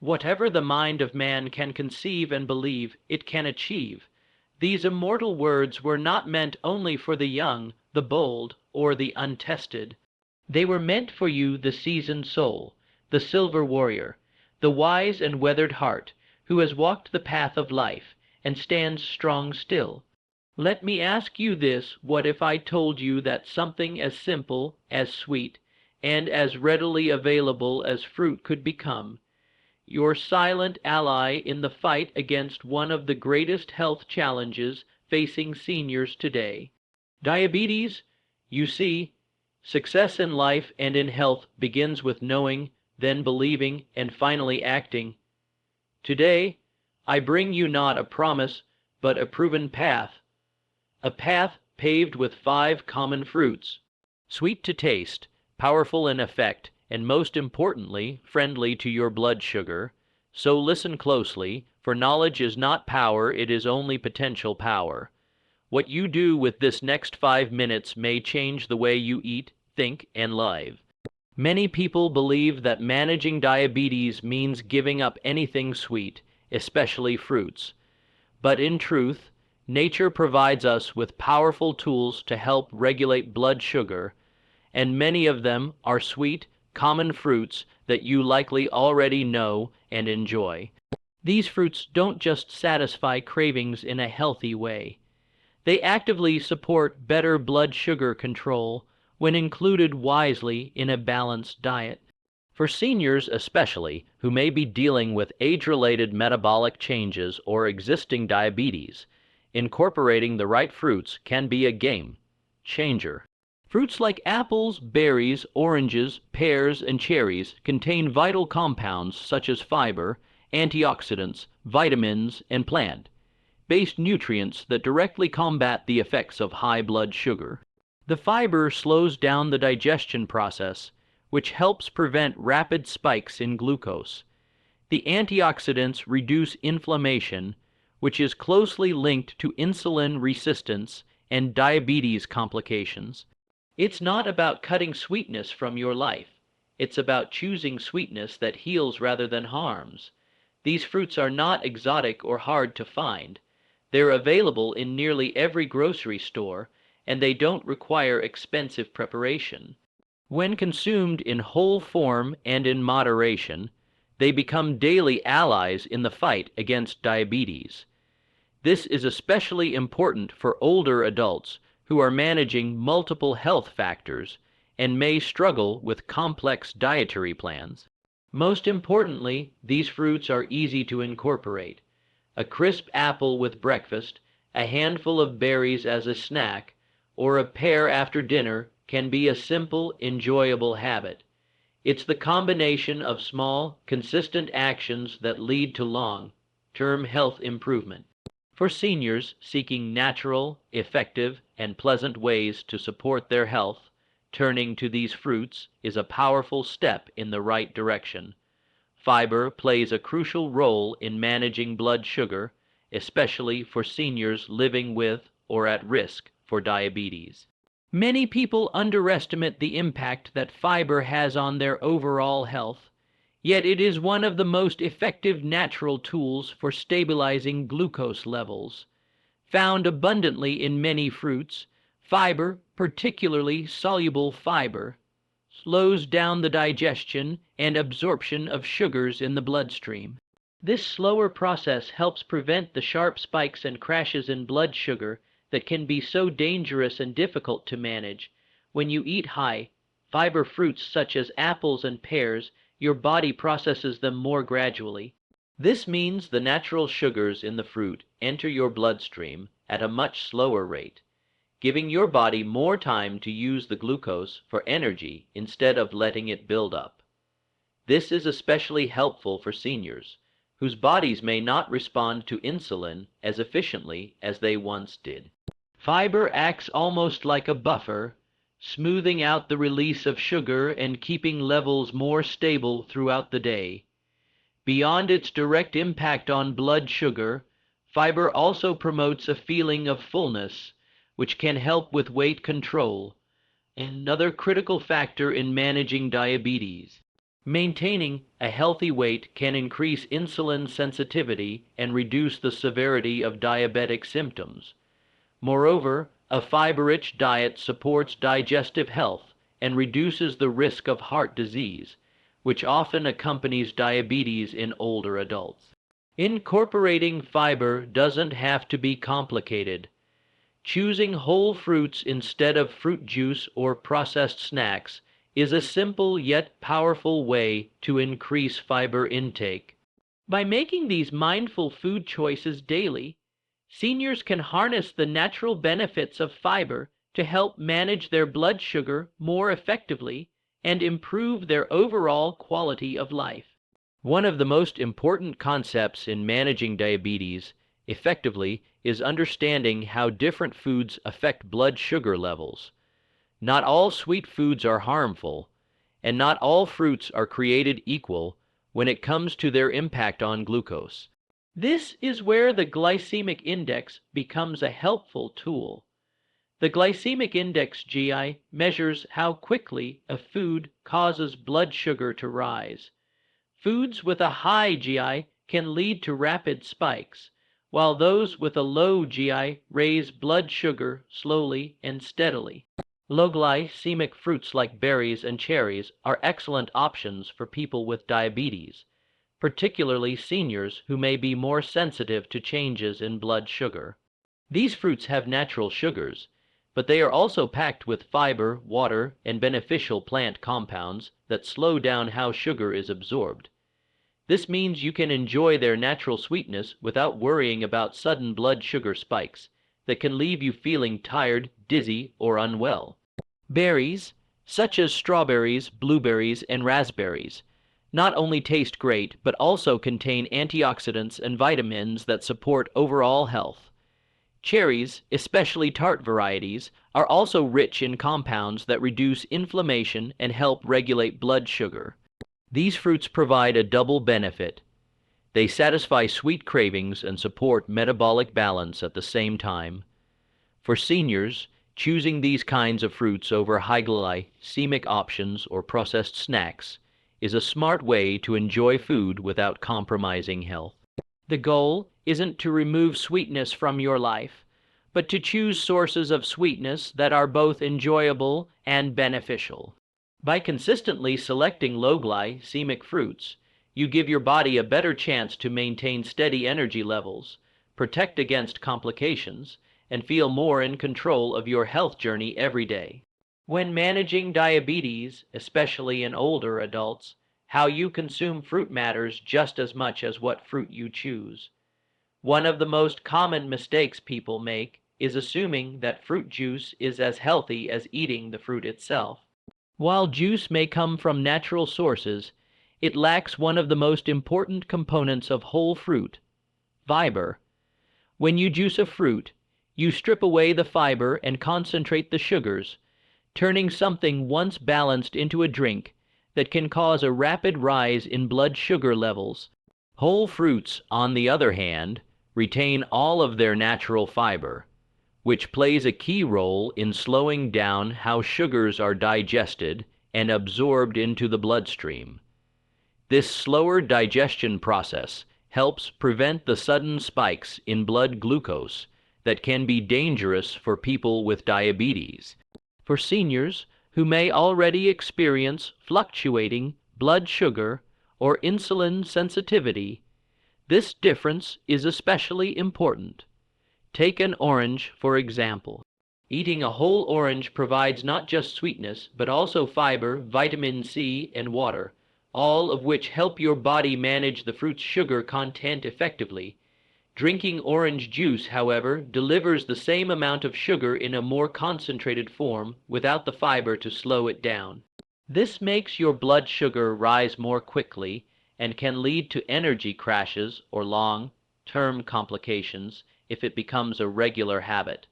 Whatever the mind of man can conceive and believe, it can achieve. These immortal words were not meant only for the young, the bold, or the untested. They were meant for you, the seasoned soul, the silver warrior, the wise and weathered heart, who has walked the path of life, and stands strong still. Let me ask you this: what if I told you that something as simple, as sweet, and as readily available as fruit could become, your silent ally in the fight against one of the greatest health challenges facing seniors today, diabetes? You see, success in life and in health begins with knowing, then believing, and finally acting. Today, I bring you not a promise, but a proven path, a path paved with 5 common fruits, sweet to taste, powerful in effect, and most importantly, friendly to your blood sugar. So listen closely, for knowledge is not power, it is only potential power. What you do with this next 5 minutes may change the way you eat, think, and live. Many people believe that managing diabetes means giving up anything sweet, especially fruits. But in truth, nature provides us with powerful tools to help regulate blood sugar, and many of them are sweet, common fruits that you likely already know and enjoy. These fruits don't just satisfy cravings in a healthy way. They actively support better blood sugar control when included wisely in a balanced diet. For seniors especially, who may be dealing with age-related metabolic changes or existing diabetes, incorporating the right fruits can be a game changer. Fruits like apples, berries, oranges, pears, and cherries contain vital compounds such as fiber, antioxidants, vitamins, and plant-based nutrients that directly combat the effects of high blood sugar. The fiber slows down the digestion process, which helps prevent rapid spikes in glucose. The antioxidants reduce inflammation, which is closely linked to insulin resistance and diabetes complications. It's not about cutting sweetness from your life. It's about choosing sweetness that heals rather than harms. These fruits are not exotic or hard to find. They're available in nearly every grocery store, and they don't require expensive preparation. When consumed in whole form and in moderation, they become daily allies in the fight against diabetes. This is especially important for older adults who are managing multiple health factors and may struggle with complex dietary plans. Most importantly, these fruits are easy to incorporate. A crisp apple with breakfast, a handful of berries as a snack, or a pear after dinner can be a simple, enjoyable habit. It's the combination of small, consistent actions that lead to long-term health improvement. For seniors seeking natural, effective, and pleasant ways to support their health, turning to these fruits is a powerful step in the right direction. Fiber plays a crucial role in managing blood sugar, especially for seniors living with or at risk for diabetes. Many people underestimate the impact that fiber has on their overall health, yet it is one of the most effective natural tools for stabilizing glucose levels. Found abundantly in many fruits, fiber, particularly soluble fiber, slows down the digestion and absorption of sugars in the bloodstream. This slower process helps prevent the sharp spikes and crashes in blood sugar that can be so dangerous and difficult to manage. When you eat high fiber fruits such as apples and pears, your body processes them more gradually. This means the natural sugars in the fruit enter your bloodstream at a much slower rate, giving your body more time to use the glucose for energy instead of letting it build up. This is especially helpful for seniors, whose bodies may not respond to insulin as efficiently as they once did. Fiber acts almost like a buffer, smoothing out the release of sugar and keeping levels more stable throughout the day. Beyond its direct impact on blood sugar, fiber also promotes a feeling of fullness, which can help with weight control, another critical factor in managing diabetes. Maintaining a healthy weight can increase insulin sensitivity and reduce the severity of diabetic symptoms. Moreover, a fiber-rich diet supports digestive health and reduces the risk of heart disease, which often accompanies diabetes in older adults. Incorporating fiber doesn't have to be complicated. Choosing whole fruits instead of fruit juice or processed snacks is a simple yet powerful way to increase fiber intake. By making these mindful food choices daily, seniors can harness the natural benefits of fiber to help manage their blood sugar more effectively and improve their overall quality of life. One of the most important concepts in managing diabetes effectively is understanding how different foods affect blood sugar levels. Not all sweet foods are harmful, and not all fruits are created equal when it comes to their impact on glucose. This is where the glycemic index becomes a helpful tool. The glycemic index GI measures how quickly a food causes blood sugar to rise. Foods with a high GI can lead to rapid spikes, while those with a low GI raise blood sugar slowly and steadily. Low glycemic fruits like berries and cherries are excellent options for people with diabetes, particularly seniors who may be more sensitive to changes in blood sugar. These fruits have natural sugars, but they are also packed with fiber, water, and beneficial plant compounds that slow down how sugar is absorbed. This means you can enjoy their natural sweetness without worrying about sudden blood sugar spikes that can leave you feeling tired, dizzy, or unwell. Berries, such as strawberries, blueberries, and raspberries, not only taste great but also contain antioxidants and vitamins that support overall health. Cherries, especially tart varieties, are also rich in compounds that reduce inflammation and help regulate blood sugar. These fruits provide a double benefit. They satisfy sweet cravings and support metabolic balance at the same time. For seniors, choosing these kinds of fruits over high glycemic options or processed snacks is a smart way to enjoy food without compromising health. The goal isn't to remove sweetness from your life, but to choose sources of sweetness that are both enjoyable and beneficial. By consistently selecting low glycemic fruits, you give your body a better chance to maintain steady energy levels, protect against complications, and feel more in control of your health journey every day. When managing diabetes, especially in older adults, how you consume fruit matters just as much as what fruit you choose. One of the most common mistakes people make is assuming that fruit juice is as healthy as eating the fruit itself. While juice may come from natural sources, it lacks one of the most important components of whole fruit, fiber. When you juice a fruit, you strip away the fiber and concentrate the sugars, turning something once balanced into a drink that can cause a rapid rise in blood sugar levels. Whole fruits, on the other hand, retain all of their natural fiber, which plays a key role in slowing down how sugars are digested and absorbed into the bloodstream. This slower digestion process helps prevent the sudden spikes in blood glucose that can be dangerous for people with diabetes. For seniors who may already experience fluctuating blood sugar or insulin sensitivity, this difference is especially important. Take an orange, for example. Eating a whole orange provides not just sweetness, but also fiber, vitamin C, and water, all of which help your body manage the fruit's sugar content effectively. Drinking orange juice, however, delivers the same amount of sugar in a more concentrated form without the fiber to slow it down. This makes your blood sugar rise more quickly and can lead to energy crashes or long-term complications if it becomes a regular habit.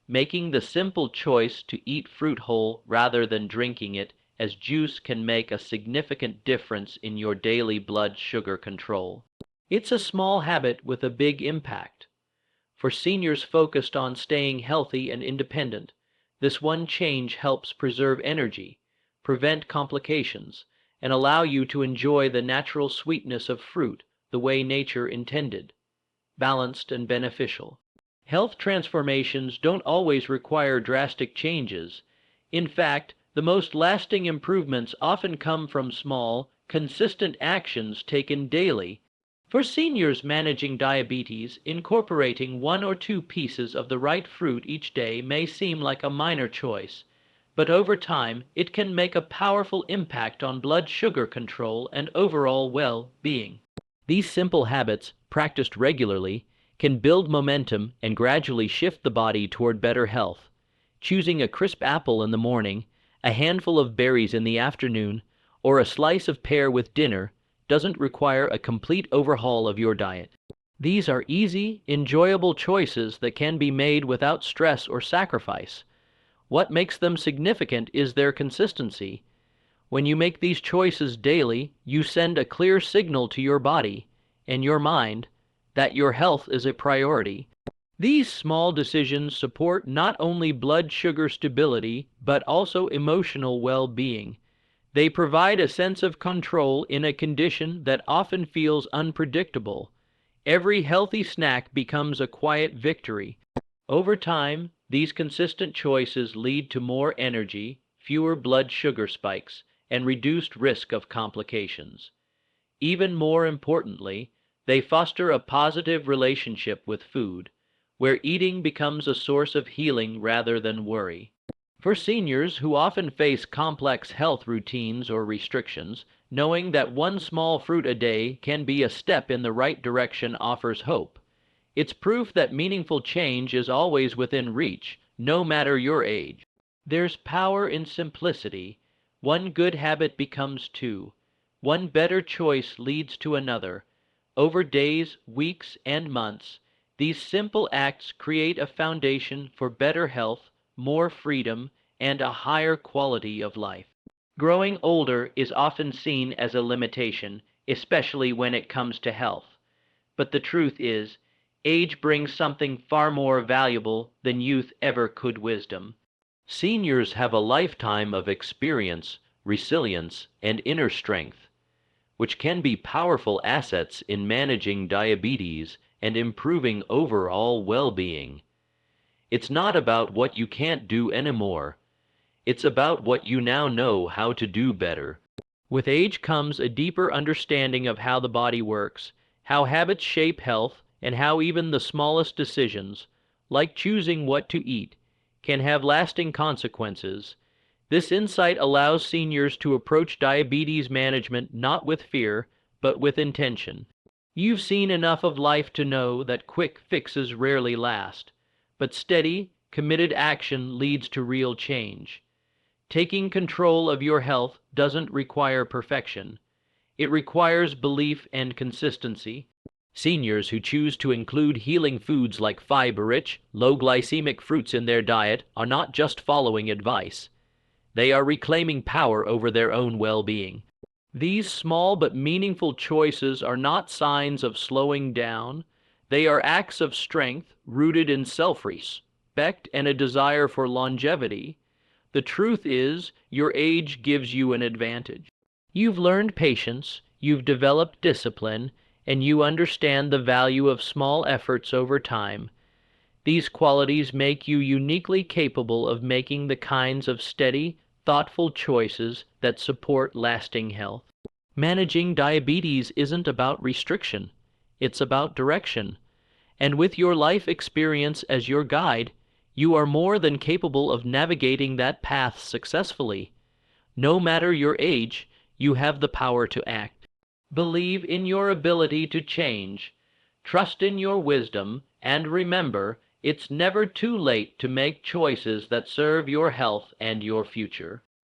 Making the simple choice to eat fruit whole rather than drinking it as juice can make a significant difference in your daily blood sugar control. It's a small habit with a big impact. For seniors focused on staying healthy and independent, this one change helps preserve energy, prevent complications, and allow you to enjoy the natural sweetness of fruit the way nature intended, balanced and beneficial. Health transformations don't always require drastic changes. In fact, the most lasting improvements often come from small, consistent actions taken daily. For seniors managing diabetes, incorporating one or two pieces of the right fruit each day may seem like a minor choice, but over time it can make a powerful impact on blood sugar control and overall well-being. These simple habits, practiced regularly, can build momentum and gradually shift the body toward better health. Choosing a crisp apple in the morning, a handful of berries in the afternoon, or a slice of pear with dinner doesn't require a complete overhaul of your diet. These are easy, enjoyable choices that can be made without stress or sacrifice. What makes them significant is their consistency. When you make these choices daily, you send a clear signal to your body and your mind that your health is a priority. These small decisions support not only blood sugar stability, but also emotional well-being. They provide a sense of control in a condition that often feels unpredictable. Every healthy snack becomes a quiet victory. Over time, these consistent choices lead to more energy, fewer blood sugar spikes, and reduced risk of complications. Even more importantly, they foster a positive relationship with food, where eating becomes a source of healing rather than worry. For seniors who often face complex health routines or restrictions, knowing that one small fruit a day can be a step in the right direction offers hope. It's proof that meaningful change is always within reach, no matter your age. There's power in simplicity. One good habit becomes two. One better choice leads to another. Over days, weeks, and months, these simple acts create a foundation for better health, more freedom, and a higher quality of life. Growing older is often seen as a limitation, especially when it comes to health. But the truth is, age brings something far more valuable than youth ever could: wisdom. Seniors have a lifetime of experience, resilience, and inner strength, which can be powerful assets in managing diabetes and improving overall well-being. It's not about what you can't do anymore. It's about what you now know how to do better. With age comes a deeper understanding of how the body works, how habits shape health, and how even the smallest decisions, like choosing what to eat, can have lasting consequences. This insight allows seniors to approach diabetes management not with fear, but with intention. You've seen enough of life to know that quick fixes rarely last, but steady, committed action leads to real change. Taking control of your health doesn't require perfection. It requires belief and consistency. Seniors who choose to include healing foods like fiber-rich, low-glycemic fruits in their diet are not just following advice. They are reclaiming power over their own well-being. These small but meaningful choices are not signs of slowing down. They are acts of strength rooted in self-respect and a desire for longevity. The truth is, your age gives you an advantage. You've learned patience, you've developed discipline, and you understand the value of small efforts over time. These qualities make you uniquely capable of making the kinds of steady, thoughtful choices that support lasting health. Managing diabetes isn't about restriction, it's about direction. And with your life experience as your guide, you are more than capable of navigating that path successfully. No matter your age, you have the power to act. Believe in your ability to change, trust in your wisdom, and remember, it's never too late to make choices that serve your health and your future.